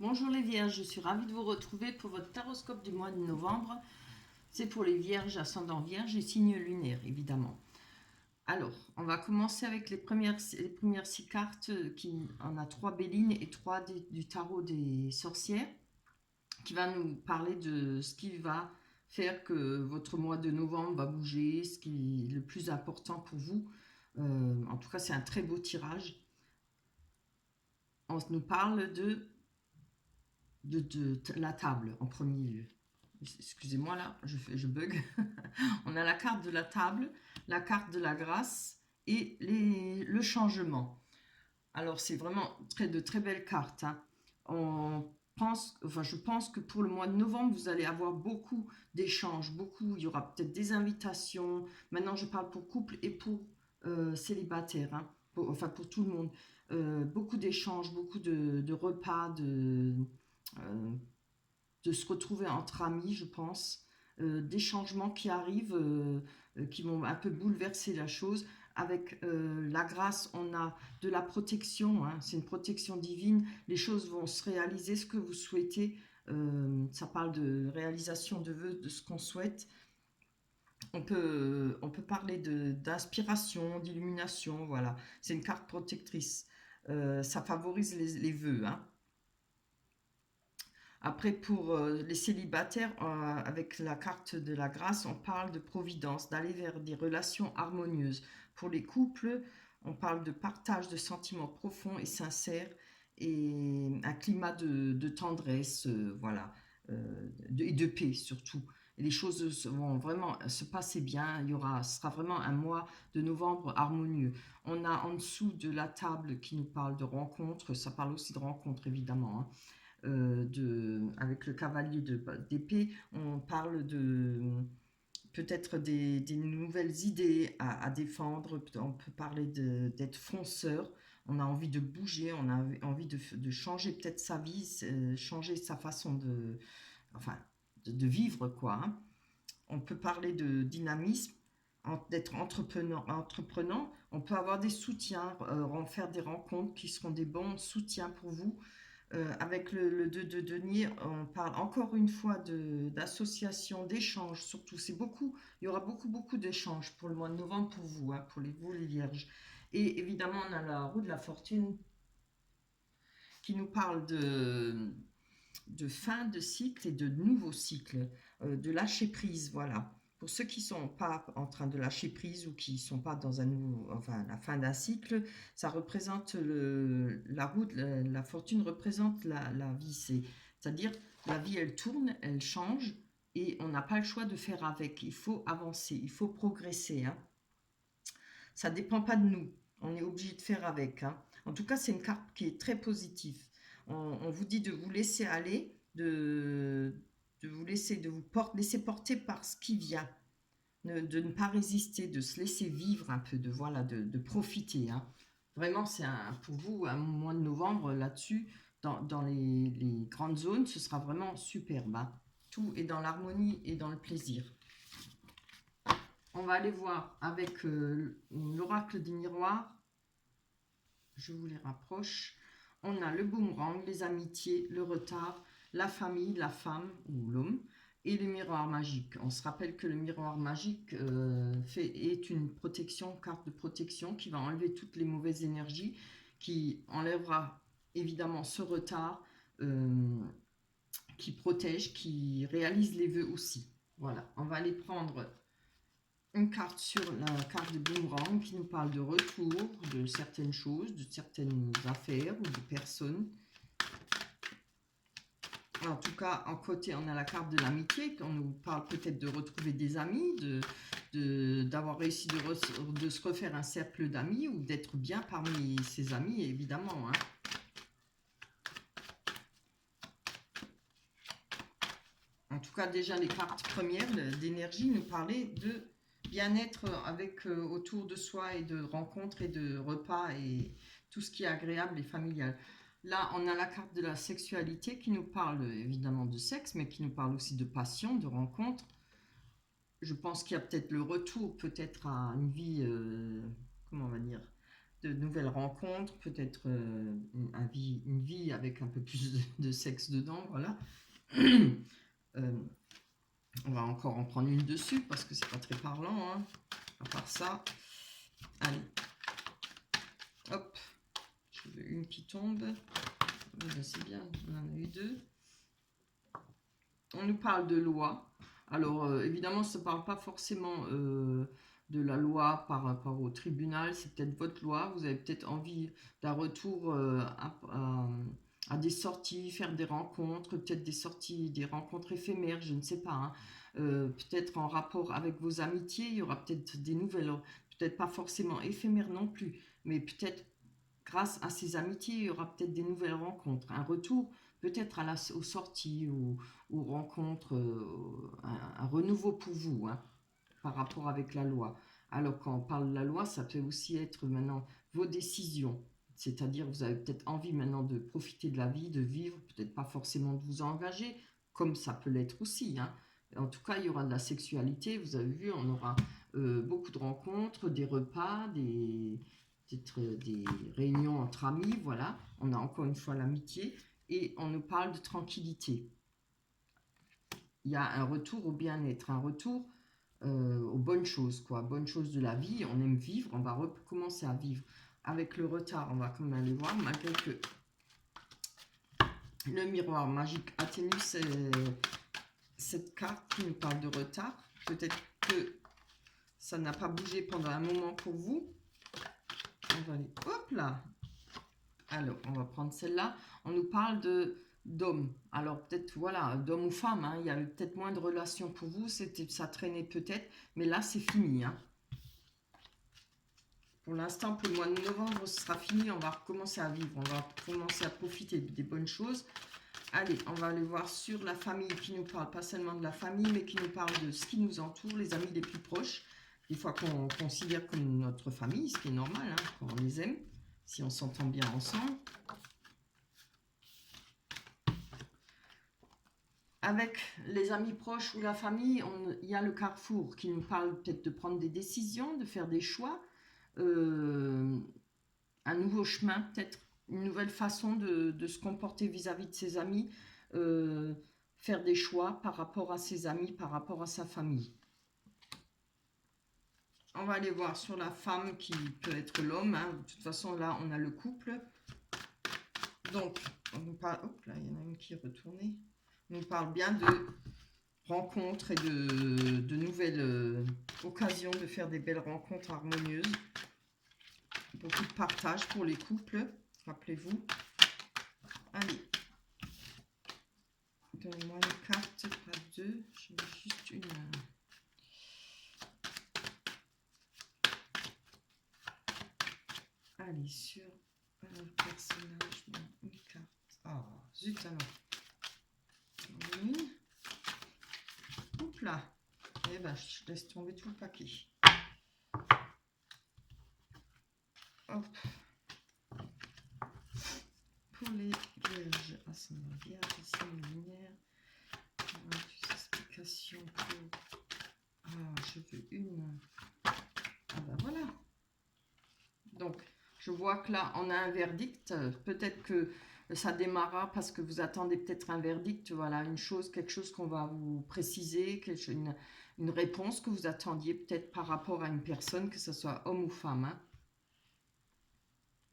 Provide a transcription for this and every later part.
Bonjour les Vierges, je suis ravie de vous retrouver pour votre taroscope du mois de novembre. C'est pour les Vierges, ascendant Vierge et signe lunaire, évidemment. Alors, on va commencer avec les premières 6 cartes. On a 3 Bélines et 3 du tarot des sorcières, qui va nous parler de ce qui va faire que votre mois de novembre va bouger, ce qui est le plus important pour vous. En tout cas, c'est un très beau tirage. On nous parle de la table en premier lieu. Excusez-moi là, je bug. On a la carte de la table, la carte de la grâce et le changement. Alors c'est vraiment de très belles cartes. Hein. Je pense que pour le mois de novembre, vous allez avoir beaucoup d'échanges, il y aura peut-être des invitations. Maintenant, je parle pour couple et pour célibataire, hein, pour tout le monde. Beaucoup d'échanges, beaucoup de repas, de se retrouver entre amis, je pense, des changements qui arrivent, qui vont un peu bouleverser la chose. Avec la grâce, on a de la protection, hein, c'est une protection divine, les choses vont se réaliser, ce que vous souhaitez, ça parle de réalisation de vœux, de ce qu'on souhaite. On peut parler d'inspiration, d'illumination, voilà, c'est une carte protectrice. Ça favorise les vœux, hein. Après, pour les célibataires, avec la carte de la grâce, on parle de providence, d'aller vers des relations harmonieuses. Pour les couples, on parle de partage de sentiments profonds et sincères et un climat de tendresse, voilà, et de paix surtout. Et les choses vont vraiment se passer bien. Ce sera vraiment un mois de novembre harmonieux. On a en dessous de la table qui nous parle de rencontres. Ça parle aussi de rencontres évidemment, hein. Avec le cavalier d'épée, on parle de peut-être des nouvelles idées à défendre. On peut parler d'être fonceur. On a envie de bouger, on a envie de changer peut-être sa vie, changer sa façon enfin, de vivre, quoi. Hein. On peut parler de dynamisme, d'être entreprenant. On peut avoir des soutiens, faire des rencontres qui seront des bons soutiens pour vous. Avec le 2 de denier, on parle encore une fois d'association, d'échanges surtout. Il y aura beaucoup d'échanges pour le mois de novembre pour vous, hein, pour vous les vierges. Et évidemment, on a la roue de la fortune qui nous parle de fin de cycle et de nouveau cycle, de lâcher prise, voilà. Pour ceux qui ne sont pas en train de lâcher prise ou qui ne sont pas dans la fin d'un cycle, ça représente la roue de la fortune représente la vie. C'est-à-dire, la vie, elle tourne, elle change et on n'a pas le choix de faire avec. Il faut avancer, il faut progresser. Hein. Ça ne dépend pas de nous. On est obligé de faire avec. Hein. En tout cas, c'est une carte qui est très positive. On vous dit de vous laisser aller, de vous laisser porter par ce qui vient, de ne pas résister, de se laisser vivre un peu, de profiter. Hein. Vraiment, pour vous un mois de novembre là-dessus, dans les grandes zones, ce sera vraiment superbe. Hein. Tout est dans l'harmonie et dans le plaisir. On va aller voir avec l'oracle des miroirs. Je vous les rapproche. On a le boomerang, les amitiés, le retard, la famille, la femme ou l'homme et le miroir magique. On se rappelle que le miroir magique est une carte de protection qui va enlever toutes les mauvaises énergies, qui enlèvera évidemment ce retard, qui protège, qui réalise les vœux aussi. Voilà, on va aller prendre une carte sur la carte de boomerang qui nous parle de retour, de certaines choses, de certaines affaires ou de personnes. En tout cas, en côté, on a la carte de l'amitié, qu'on nous parle peut-être de retrouver des amis, d'avoir réussi de se refaire un cercle d'amis ou d'être bien parmi ses amis, évidemment. Hein. En tout cas, déjà, les cartes premières d'énergie nous parlaient de bien-être autour de soi et de rencontres et de repas et tout ce qui est agréable et familial. Là, on a la carte de la sexualité qui nous parle évidemment de sexe, mais qui nous parle aussi de passion, de rencontres. Je pense qu'il y a peut-être le retour peut-être à une vie, comment on va dire, de nouvelles rencontres, peut-être une vie avec un peu plus de sexe dedans, voilà. On va encore en prendre une dessus parce que c'est pas très parlant, hein. À part ça, allez, hop, je veux une qui tombe. C'est bien, on en a eu deux. On nous parle de loi. Alors, évidemment, ça ne parle pas forcément de la loi par rapport au tribunal. C'est peut-être votre loi. Vous avez peut-être envie d'un retour à des sorties, faire des rencontres, peut-être des sorties, des rencontres éphémères, je ne sais pas, hein. Peut-être en rapport avec vos amitiés, il y aura peut-être des nouvelles, peut-être pas forcément éphémères non plus, mais peut-être grâce à ces amitiés, il y aura peut-être des nouvelles rencontres, un retour peut-être aux sorties, aux rencontres, un renouveau pour vous, hein, par rapport avec la loi. Alors quand on parle de la loi, ça peut aussi être maintenant vos décisions. C'est-à-dire vous avez peut-être envie maintenant de profiter de la vie, de vivre, peut-être pas forcément de vous engager, comme ça peut l'être aussi, hein. En tout cas, il y aura de la sexualité, vous avez vu, on aura beaucoup de rencontres, des repas, peut-être des réunions entre amis, voilà. On a encore une fois l'amitié et on nous parle de tranquillité. Il y a un retour au bien-être, un retour aux bonnes choses, quoi, bonnes choses de la vie. On aime vivre, on va recommencer à vivre. Avec le retard, on va quand même aller voir, malgré que le miroir magique atténue cette carte qui nous parle de retard. Peut-être que ça n'a pas bougé pendant un moment pour vous. On va aller, hop là. Alors, on va prendre celle-là. On nous parle d'hommes. Alors, peut-être, voilà, d'hommes ou femmes, hein. Il y avait peut-être moins de relations pour vous. Ça traînait peut-être. Mais là, c'est fini, hein. Pour l'instant, pour le mois de novembre, ce sera fini. On va recommencer à vivre. On va commencer à profiter des bonnes choses. Allez, on va aller voir sur la famille qui nous parle, pas seulement de la famille, mais qui nous parle de ce qui nous entoure, les amis les plus proches. Des fois qu'on considère comme notre famille, ce qui est normal, hein, quand on les aime, si on s'entend bien ensemble. Avec les amis proches ou la famille, il y a le carrefour qui nous parle peut-être de prendre des décisions, de faire des choix, un nouveau chemin, peut-être une nouvelle façon de se comporter vis-à-vis de ses amis, faire des choix par rapport à ses amis, par rapport à sa famille. On va aller voir sur la femme qui peut être l'homme, hein. De toute façon, là, on a le couple. Donc, on nous parle... Hop, là, il y en a une qui est retournée. On nous parle bien de rencontres et de nouvelles occasions de faire des belles rencontres harmonieuses. Beaucoup de partage pour les couples, rappelez-vous. Allez, donnez-moi une carte, pas deux, je veux juste une. Allez, sur le personnage, une carte. Ah, zut alors. Une. Oups là. Eh ben, je laisse tomber tout le paquet. Hop. Pour les vierges, ascendant vierge, signe lunaire. Des explications pour... Ah, je veux une. Ah ben voilà. Donc, je vois que là, on a un verdict. Peut-être que ça démarrera parce que vous attendez peut-être un verdict. Voilà, une chose, quelque chose qu'on va vous préciser, une réponse que vous attendiez peut-être par rapport à une personne, que ce soit homme ou femme, hein.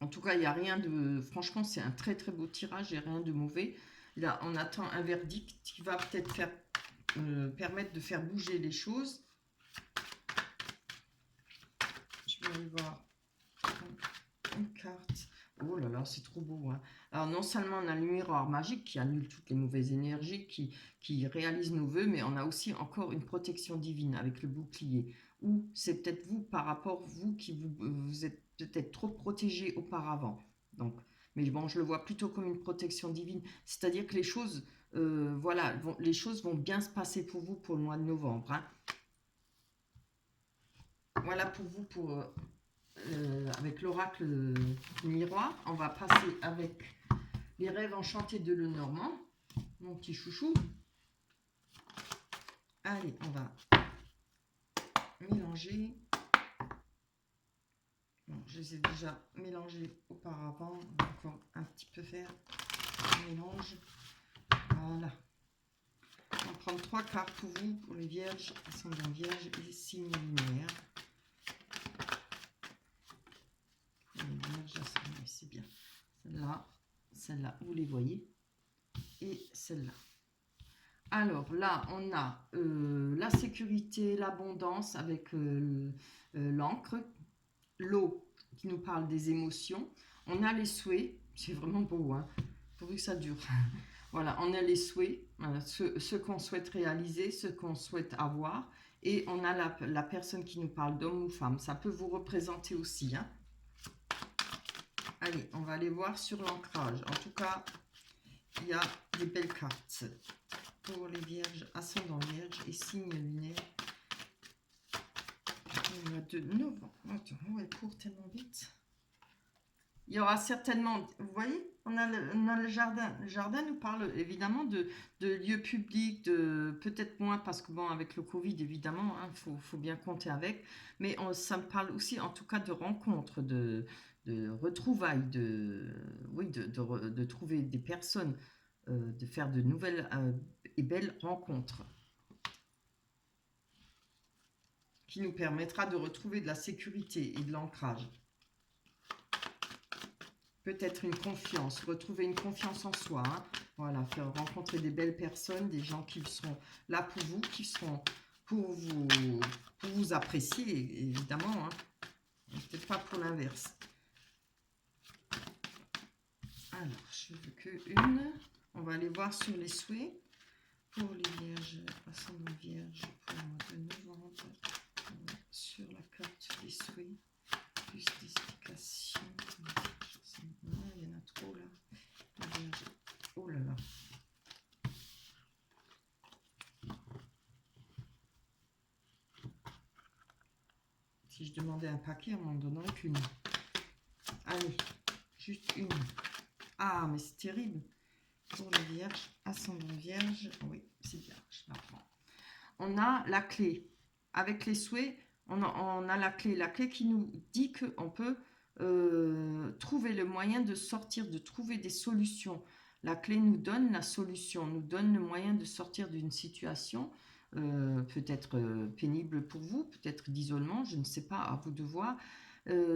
En tout cas, il n'y a rien de... Franchement, c'est un très très beau tirage, il n'y a rien de mauvais. Là, on attend un verdict qui va peut-être permettre de faire bouger les choses. Je vais aller voir une carte. Oh là là, c'est trop beau, hein. Alors, non seulement on a le miroir magique qui annule toutes les mauvaises énergies, qui réalise nos vœux, mais on a aussi encore une protection divine avec le bouclier. Ou c'est peut-être vous, par rapport vous, qui vous êtes peut-être trop protégé auparavant. Donc, mais bon, je le vois plutôt comme une protection divine. C'est-à-dire que les choses, voilà, les choses vont bien se passer pour vous pour le mois de novembre, hein. Voilà pour vous, avec l'oracle du miroir. On va passer avec les rêves enchantés de Lenormand, mon petit chouchou. Allez, on va mélanger. Bon, je les ai déjà mélangés auparavant. On va encore un petit peu faire un mélange. Voilà. On va prendre 3 cartes pour vous, pour les vierges, ascendant vierge et signe lunaire. Pour les vierges, ascendant, c'est bien. Celle-là, vous les voyez. Et celle-là. Alors là, on a la sécurité, l'abondance avec l'encre, l'eau qui nous parle des émotions. On a les souhaits, c'est vraiment beau, hein, pourvu que ça dure. Voilà, on a les souhaits, ce qu'on souhaite réaliser, ce qu'on souhaite avoir. Et on a la personne qui nous parle d'homme ou femme. Ça peut vous représenter aussi. Hein. Allez, on va aller voir sur l'ancrage. En tout cas, il y a des belles cartes pour les vierges, ascendant vierge et signe lunaire. Le mois de novembre. Attends, elle court tellement vite. Il y aura certainement, vous voyez, on a le jardin. Le jardin nous parle évidemment de lieux publics, de peut-être moins parce que bon, avec le Covid, évidemment, faut bien compter avec. Mais ça me parle aussi, en tout cas, de rencontres, de retrouvailles, de trouver des personnes, de faire de nouvelles et belles rencontres qui nous permettra de retrouver de la sécurité et de l'ancrage. Peut-être une confiance, retrouver une confiance en soi. Hein. Voilà, faire rencontrer des belles personnes, des gens qui seront là pour vous, qui seront pour vous apprécier, évidemment. Hein. Peut-être pas pour l'inverse. Alors, je veux que une. On va aller voir sur les souhaits. Pour les vierges, ascendant vierge, pour le mois de novembre. Sur la carte des souhaits, plus d'explications. Il y en a trop là. Oh là là. Si je demandais un paquet, on m'en donnerait qu'une. Allez, juste une. Ah, mais c'est terrible. Pour les vierges, ascendant vierge. Oui, c'est bien, je la prends. On a la clé. Avec les souhaits, on a la clé. La clé qui nous dit qu'on peut trouver le moyen de sortir, de trouver des solutions. La clé nous donne la solution, nous donne le moyen de sortir d'une situation peut-être pénible pour vous, peut-être d'isolement, je ne sais pas, à vous de voir.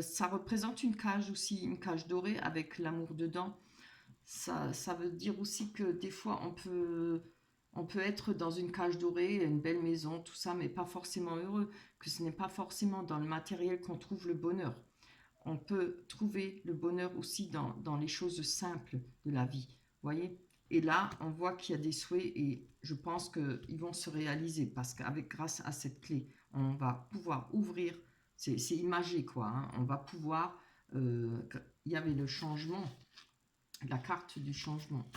Ça représente une cage aussi, une cage dorée avec l'amour dedans. Ça veut dire aussi que des fois on peut être dans une cage dorée, une belle maison, tout ça, mais pas forcément heureux, que ce n'est pas forcément dans le matériel qu'on trouve le bonheur. On peut trouver le bonheur aussi dans les choses simples de la vie, voyez. Et là, on voit qu'il y a des souhaits et je pense qu'ils vont se réaliser parce qu'avec grâce à cette clé, on va pouvoir ouvrir, c'est imagé quoi, hein, on va pouvoir, il y avait le changement, la carte du changement,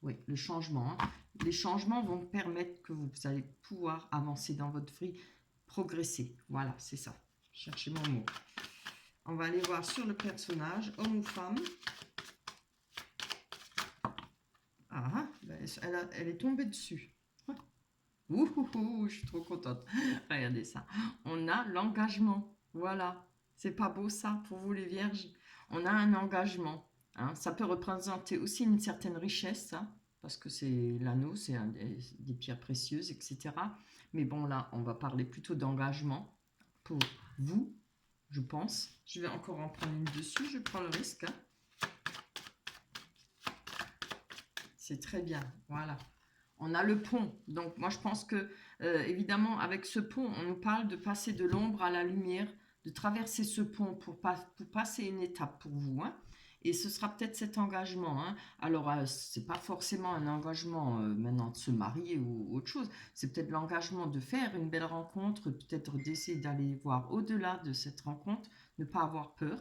oui, le changement. Hein. Les changements vont permettre que vous allez pouvoir avancer dans votre vie, progresser. Voilà, c'est ça. Cherchez mon mot. On va aller voir sur le personnage, homme ou femme. Ah, elle est tombée dessus. Ouh, je suis trop contente. Regardez ça. On a l'engagement. Voilà. C'est pas beau ça pour vous les vierges. On a un engagement. Hein. Ça peut représenter aussi une certaine richesse, hein, parce que c'est l'anneau, c'est des pierres précieuses, etc. Mais bon, là, on va parler plutôt d'engagement pour vous, je pense. Je vais encore en prendre une dessus, je prends le risque. Hein. C'est très bien, voilà. On a le pont, donc moi je pense que, évidemment, avec ce pont, on nous parle de passer de l'ombre à la lumière, de traverser ce pont pour passer une étape pour vous. Hein. Et ce sera peut-être cet engagement. Hein. Alors, c'est pas forcément un engagement maintenant de se marier ou autre chose. C'est peut-être l'engagement de faire une belle rencontre, peut-être d'essayer d'aller voir au-delà de cette rencontre, ne pas avoir peur.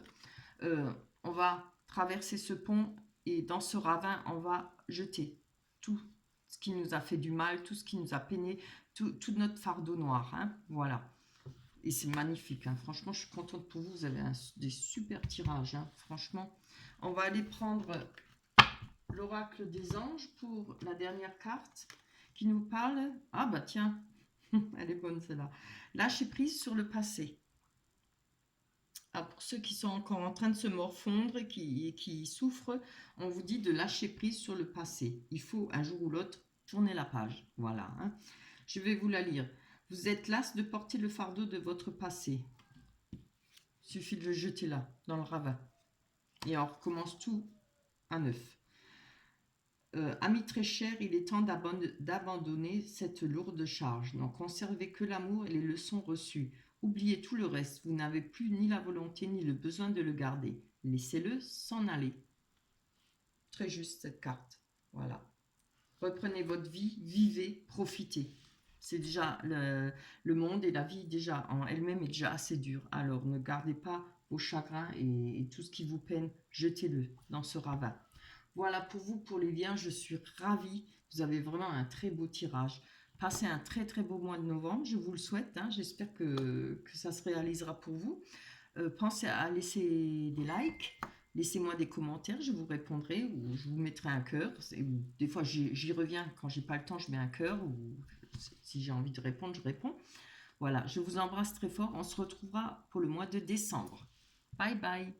On va traverser ce pont et dans ce ravin, on va jeter tout ce qui nous a fait du mal, tout ce qui nous a peiné, tout notre fardeau noir. Hein, voilà. Et c'est magnifique. Hein. Franchement, je suis contente pour vous. Vous avez des super tirages. Hein. Franchement, on va aller prendre l'oracle des anges pour la dernière carte qui nous parle. Ah bah tiens, elle est bonne celle-là. Lâcher prise sur le passé. Ah, pour ceux qui sont encore en train de se morfondre et qui souffrent, on vous dit de lâcher prise sur le passé. Il faut un jour ou l'autre tourner la page. Voilà, hein. Je vais vous la lire. Vous êtes las de porter le fardeau de votre passé. Il suffit de le jeter là, dans le ravin. Et on recommence tout à neuf. Ami très cher, il est temps d'abandonner cette lourde charge. N'en conservez que l'amour et les leçons reçues. Oubliez tout le reste. Vous n'avez plus ni la volonté ni le besoin de le garder. Laissez-le s'en aller. Très juste cette carte. Voilà. Reprenez votre vie, vivez, profitez. C'est déjà le monde et la vie déjà en elle-même est déjà assez dure. Alors ne gardez pas vos chagrins et tout ce qui vous peine, jetez-le dans ce ravin. Voilà pour vous, pour les liens, je suis ravie. Vous avez vraiment un très beau tirage. Passez un très très beau mois de novembre, je vous le souhaite, hein. J'espère que ça se réalisera pour vous. Pensez à laisser des likes, laissez-moi des commentaires, je vous répondrai ou je vous mettrai un cœur. Ou des fois j'y reviens, quand j'ai pas le temps, je mets un cœur ou si j'ai envie de répondre, je réponds. Voilà, je vous embrasse très fort. On se retrouvera pour le mois de décembre. Bye bye.